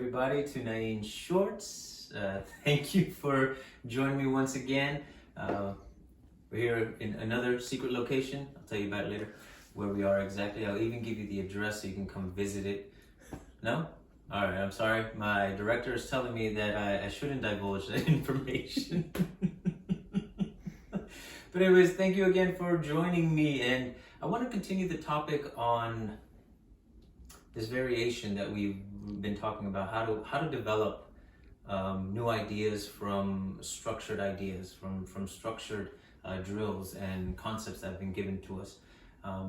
everybody to Nain Shorts. Thank you for joining me once again. We're here in another secret location. I'll tell you about it later, where we are exactly. I'll even give you the address so you can come visit it. No? All right, I'm sorry. My director is telling me that I shouldn't divulge that information. But anyways, thank you again for joining me. And I want to continue the topic on this variation that we've been talking about, how to develop new ideas from structured ideas, from structured drills and concepts that have been given to us.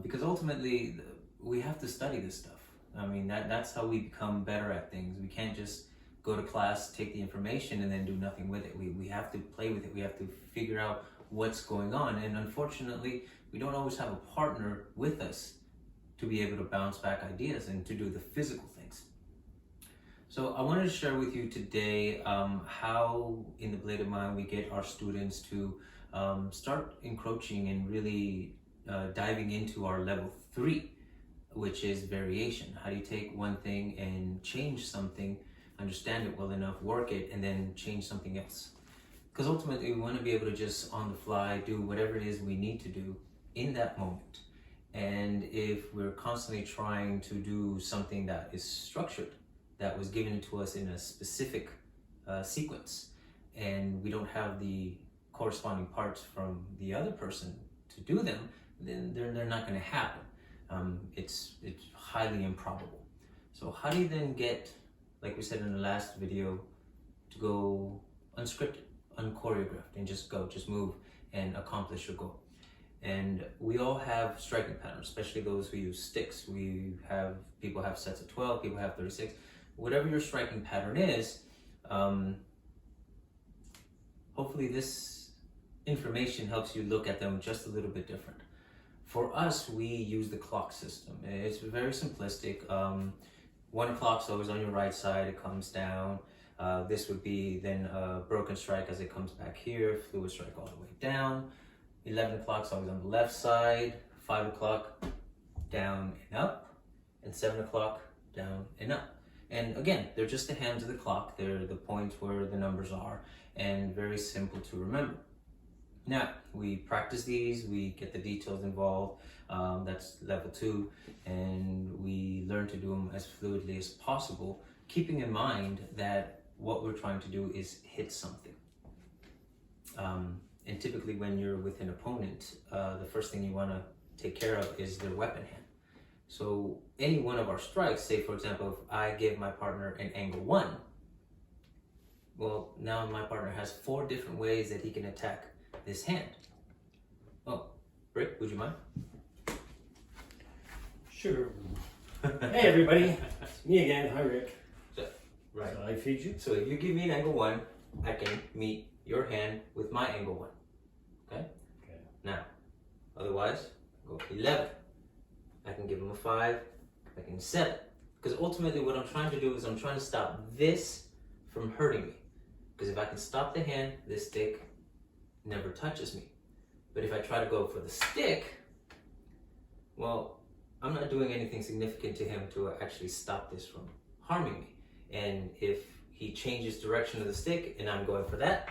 Because ultimately, we have to study this stuff. I mean, that's how we become better at things. We can't just go to class, take the information, and then do nothing with it. We have to play with it. We have to figure out what's going on. And unfortunately, we don't always have a partner with us to be able to bounce back ideas and to do the physical things. So I wanted to share with you today how in the Bladed Mind we get our students to start encroaching and really diving into our level 3, which is variation. How do you take one thing and change something, understand it well enough, work it, and then change something else? Because ultimately we want to be able to just on the fly do whatever it is we need to do in that moment. And if we're constantly trying to do something that is structured, that was given to us in a specific sequence, and we don't have the corresponding parts from the other person to do them, then they're not going to happen. It's highly improbable. So how do you then get, like we said in the last video, to go unscripted, unchoreographed, and just move and accomplish your goal? And we all have striking patterns, especially those who use sticks. People have sets of 12, people have 36. Whatever your striking pattern is, hopefully this information helps you look at them just a little bit different. For us, we use the clock system. It's very simplistic. 1 o'clock's always on your right side, it comes down. This would be then a broken strike as it comes back here, fluid strike all the way down. 11 o'clock's always on the left side, 5 o'clock down and up, and 7 o'clock down and up. And again, they're just the hands of the clock. They're the points where the numbers are, and very simple to remember. Now, we practice these, we get the details involved, that's level 2, and we learn to do them as fluidly as possible, keeping in mind that what we're trying to do is hit something. And typically when you're with an opponent, the first thing you want to take care of is their weapon hand. So any one of our strikes, say for example, if I give my partner an angle 1, well, now my partner has 4 different ways that he can attack this hand. Oh, Rick, would you mind? Sure. Hey everybody, it's me again. Hi Rick. Right. So I feed you. So if you give me an angle 1, I can meet your hand with my angle 1. Okay? Okay. Now, otherwise, go 11. I can give him a 5, I can 7. Because ultimately what I'm trying to do is I'm trying to stop this from hurting me. Because if I can stop the hand, this stick never touches me. But if I try to go for the stick, well, I'm not doing anything significant to him to actually stop this from harming me. And if he changes direction of the stick and I'm going for that,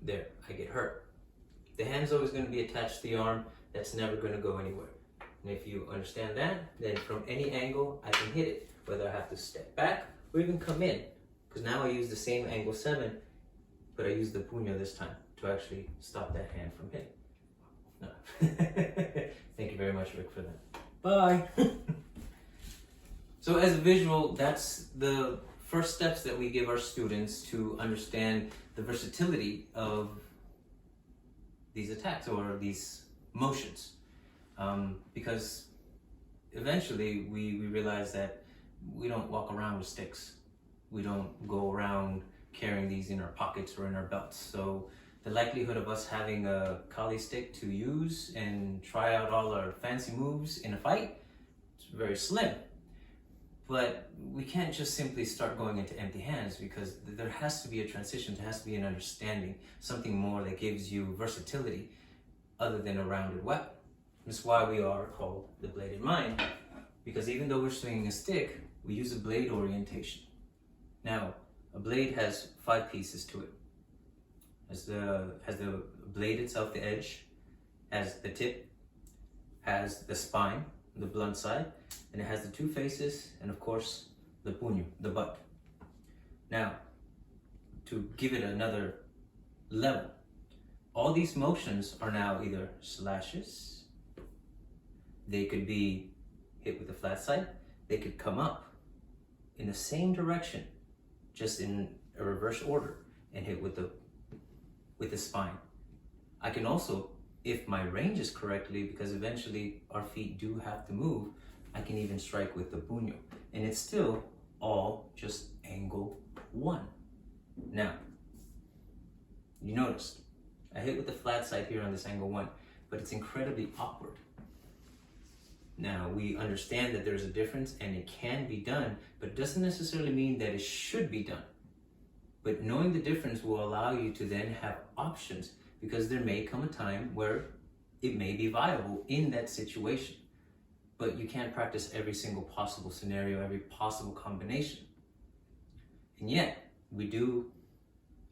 there, I get hurt. The hand's always going to be attached to the arm. That's never going to go anywhere. And if you understand that, then from any angle, I can hit it. Whether I have to step back or even come in. Because now I use the same angle 7, but I use the puño this time to actually stop that hand from hitting. No. Thank you very much, Rick, for that. Bye. So as a visual, that's the first steps that we give our students to understand the versatility of these attacks or these motions. Because eventually we realize that we don't walk around with sticks. We don't go around carrying these in our pockets or in our belts. So the likelihood of us having a Kali stick to use and try out all our fancy moves in a fight is very slim. But we can't just simply start going into empty hands, because there has to be a transition, there has to be an understanding, something more that gives you versatility other than a rounded weapon. That's why we are called the Bladed Mind, because even though we're swinging a stick, we use a blade orientation. Now, a blade has 5 pieces to it. Has the blade itself, the edge, has the tip, has the spine, the blunt side, and it has the 2 faces, and of course, the puño, the butt. Now, to give it another level, all these motions are now either slashes, they could be hit with the flat side, they could come up in the same direction, just in a reverse order, and hit with the spine. I can also, if my range is correctly, because eventually our feet do have to move, I can even strike with the puño. And it's still all just angle 1. Now, you noticed, I hit with the flat side here on this angle 1, but it's incredibly awkward. Now, we understand that there's a difference and it can be done, but it doesn't necessarily mean that it should be done. But knowing the difference will allow you to then have options, because there may come a time where it may be viable in that situation. But you can't practice every single possible scenario, every possible combination. And yet, we do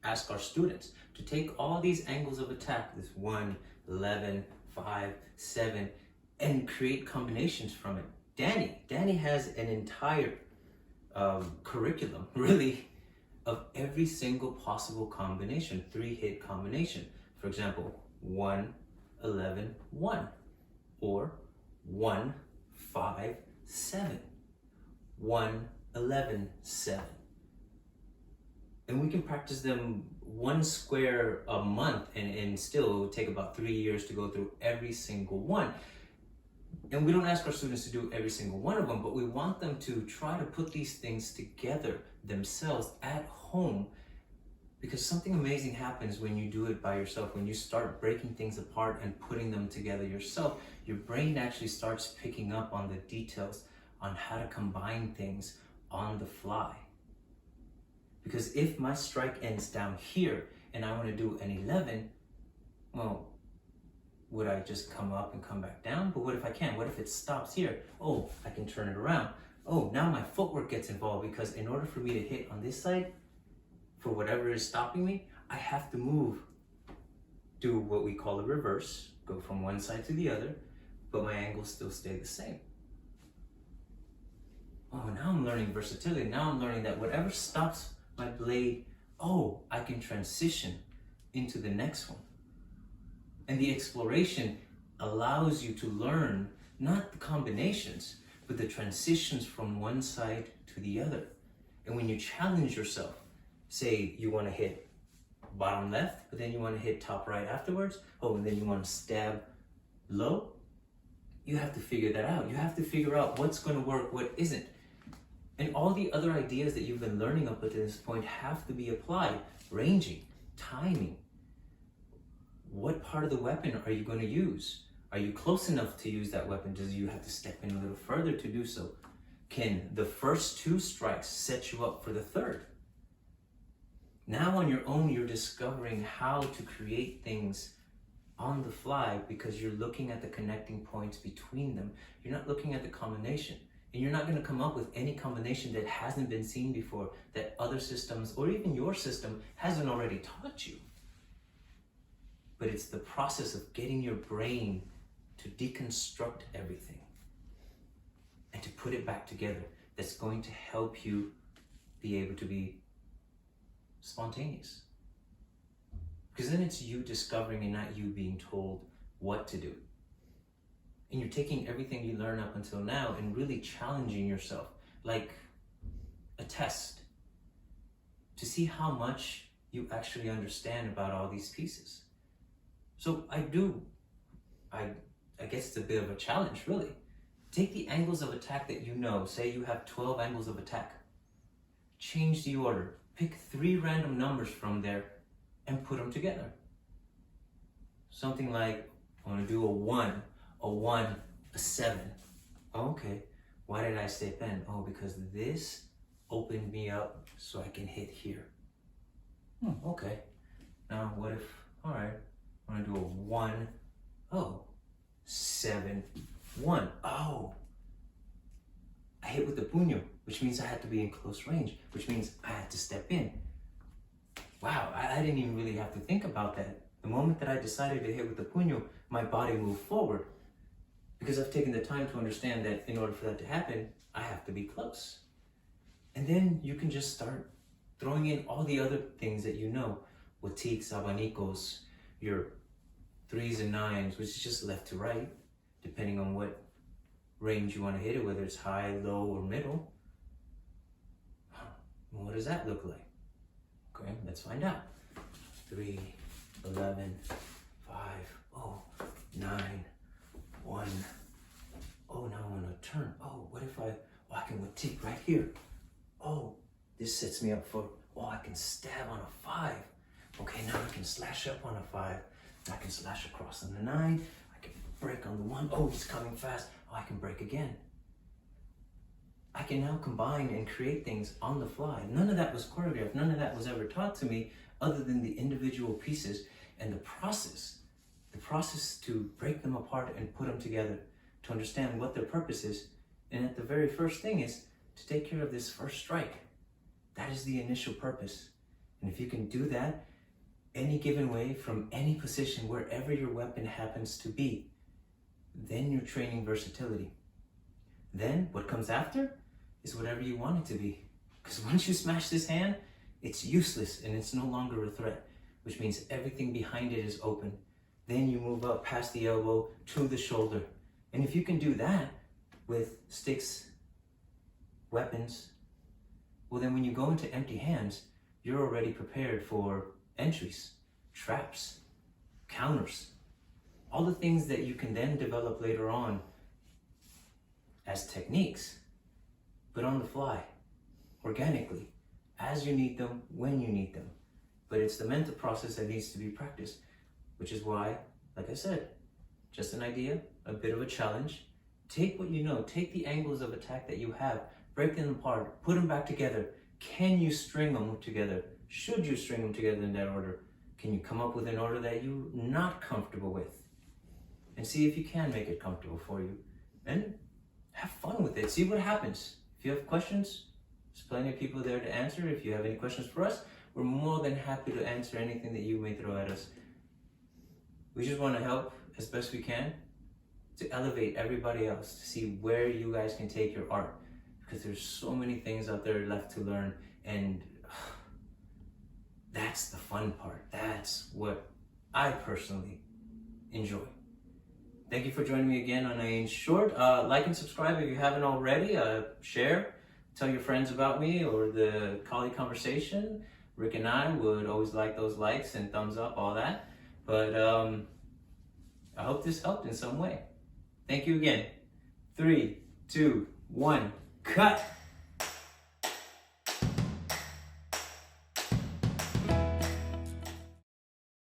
ask our students to take all these angles of attack, this 1, 11, 5, 7, and create combinations from it. Danny has an entire curriculum, really, of every single possible combination, 3-hit combination. For example, 1, 11, 1, or 1, 5, 7, 1, 11, 7. And we can practice them 1 square a month, and still it will take about 3 years to go through every single one. And we don't ask our students to do every single one of them, but we want them to try to put these things together themselves at home, because something amazing happens when you do it by yourself. When you start breaking things apart and putting them together yourself, your brain actually starts picking up on the details on how to combine things on the fly. Because if my strike ends down here and I want to do an 11, well, would I just come up and come back down? But what if I can't? What if it stops here? Oh, I can turn it around. Oh, now my footwork gets involved, because in order for me to hit on this side, for whatever is stopping me, I have to move, do what we call a reverse, go from one side to the other, but my angles still stay the same. Oh, now I'm learning versatility. Now I'm learning that whatever stops my blade, oh, I can transition into the next one. And the exploration allows you to learn not the combinations, but the transitions from one side to the other. And when you challenge yourself, say you want to hit bottom left, but then you want to hit top right afterwards, oh, and then you want to stab low, you have to figure that out. You have to figure out what's going to work, what isn't. And all the other ideas that you've been learning up to this point have to be applied. Ranging, timing. What part of the weapon are you going to use? Are you close enough to use that weapon? Do you have to step in a little further to do so? Can the first 2 strikes set you up for the third? Now on your own, you're discovering how to create things on the fly, because you're looking at the connecting points between them. You're not looking at the combination. And you're not going to come up with any combination that hasn't been seen before, that other systems or even your system hasn't already taught you. But it's the process of getting your brain to deconstruct everything and to put it back together that's going to help you be able to be spontaneous. Because then it's you discovering and not you being told what to do. And you're taking everything you learn up until now and really challenging yourself, like a test, to see how much you actually understand about all these pieces. So I guess it's a bit of a challenge, really. Take the angles of attack that you know. Say you have 12 angles of attack. Change the order. Pick 3 random numbers from there and put them together. Something like, I want to do a 1, a 7. Oh, okay, why did I step in? Oh, because this opened me up so I can hit here. Okay, now what if, all right, I want to do a 1, oh, 7, 1. Oh, I hit with the puño, which means I had to be in close range, which means I had to step in. Wow, I didn't even really have to think about that. The moment that I decided to hit with the puño, my body moved forward. Because I've taken the time to understand that in order for that to happen, I have to be close. And then you can just start throwing in all the other things that you know. Watiks, abanicos, your 3s and 9s, which is just left to right, depending on what range you want to hit it, whether it's high, low, or middle. What does that look like? Okay, let's find out. 3, 11, 5, oh, 9, 1. Oh, now I'm gonna turn. Oh, what if I can watik right here. Oh, this sets me up for, I can stab on a 5. Okay, now I can slash up on a 5. I can slash across on the 9. I can break on the 1. Oh, he's coming fast. Oh, I can break again. I can now combine and create things on the fly. None of that was choreographed. None of that was ever taught to me other than the individual pieces and the process to break them apart and put them together to understand what their purpose is. And at the very first thing is to take care of this first strike. That is the initial purpose. And if you can do that any given way from any position, wherever your weapon happens to be, then you're training versatility. Then what comes after is whatever you want it to be. Because once you smash this hand, it's useless and it's no longer a threat, which means everything behind it is open. Then you move up past the elbow to the shoulder. And if you can do that with sticks, weapons, well then when you go into empty hands, you're already prepared for entries, traps, counters, all the things that you can then develop later on as techniques, but on the fly, organically, as you need them, when you need them. But it's the mental process that needs to be practiced, which is why, like I said, just an idea, a bit of a challenge. Take what you know, take the angles of attack that you have, break them apart, put them back together. Can you string them together? Should you string them together in that order? Can you come up with an order that you're not comfortable with? And see if you can make it comfortable for you. And have fun with it. See what happens. If you have questions, there's plenty of people there to answer. If you have any questions for us, we're more than happy to answer anything that you may throw at us. We just want to help as best we can to elevate everybody else, to see where you guys can take your art. Because there's so many things out there left to learn, and that's the fun part. That's what I personally enjoy. Thank you for joining me again on Nain Short. Like and subscribe if you haven't already. Share, tell your friends about me or the Kali conversation. Rick and I would always like those likes and thumbs up, all that. But I hope this helped in some way. Thank you again. 3, 2, 1, cut!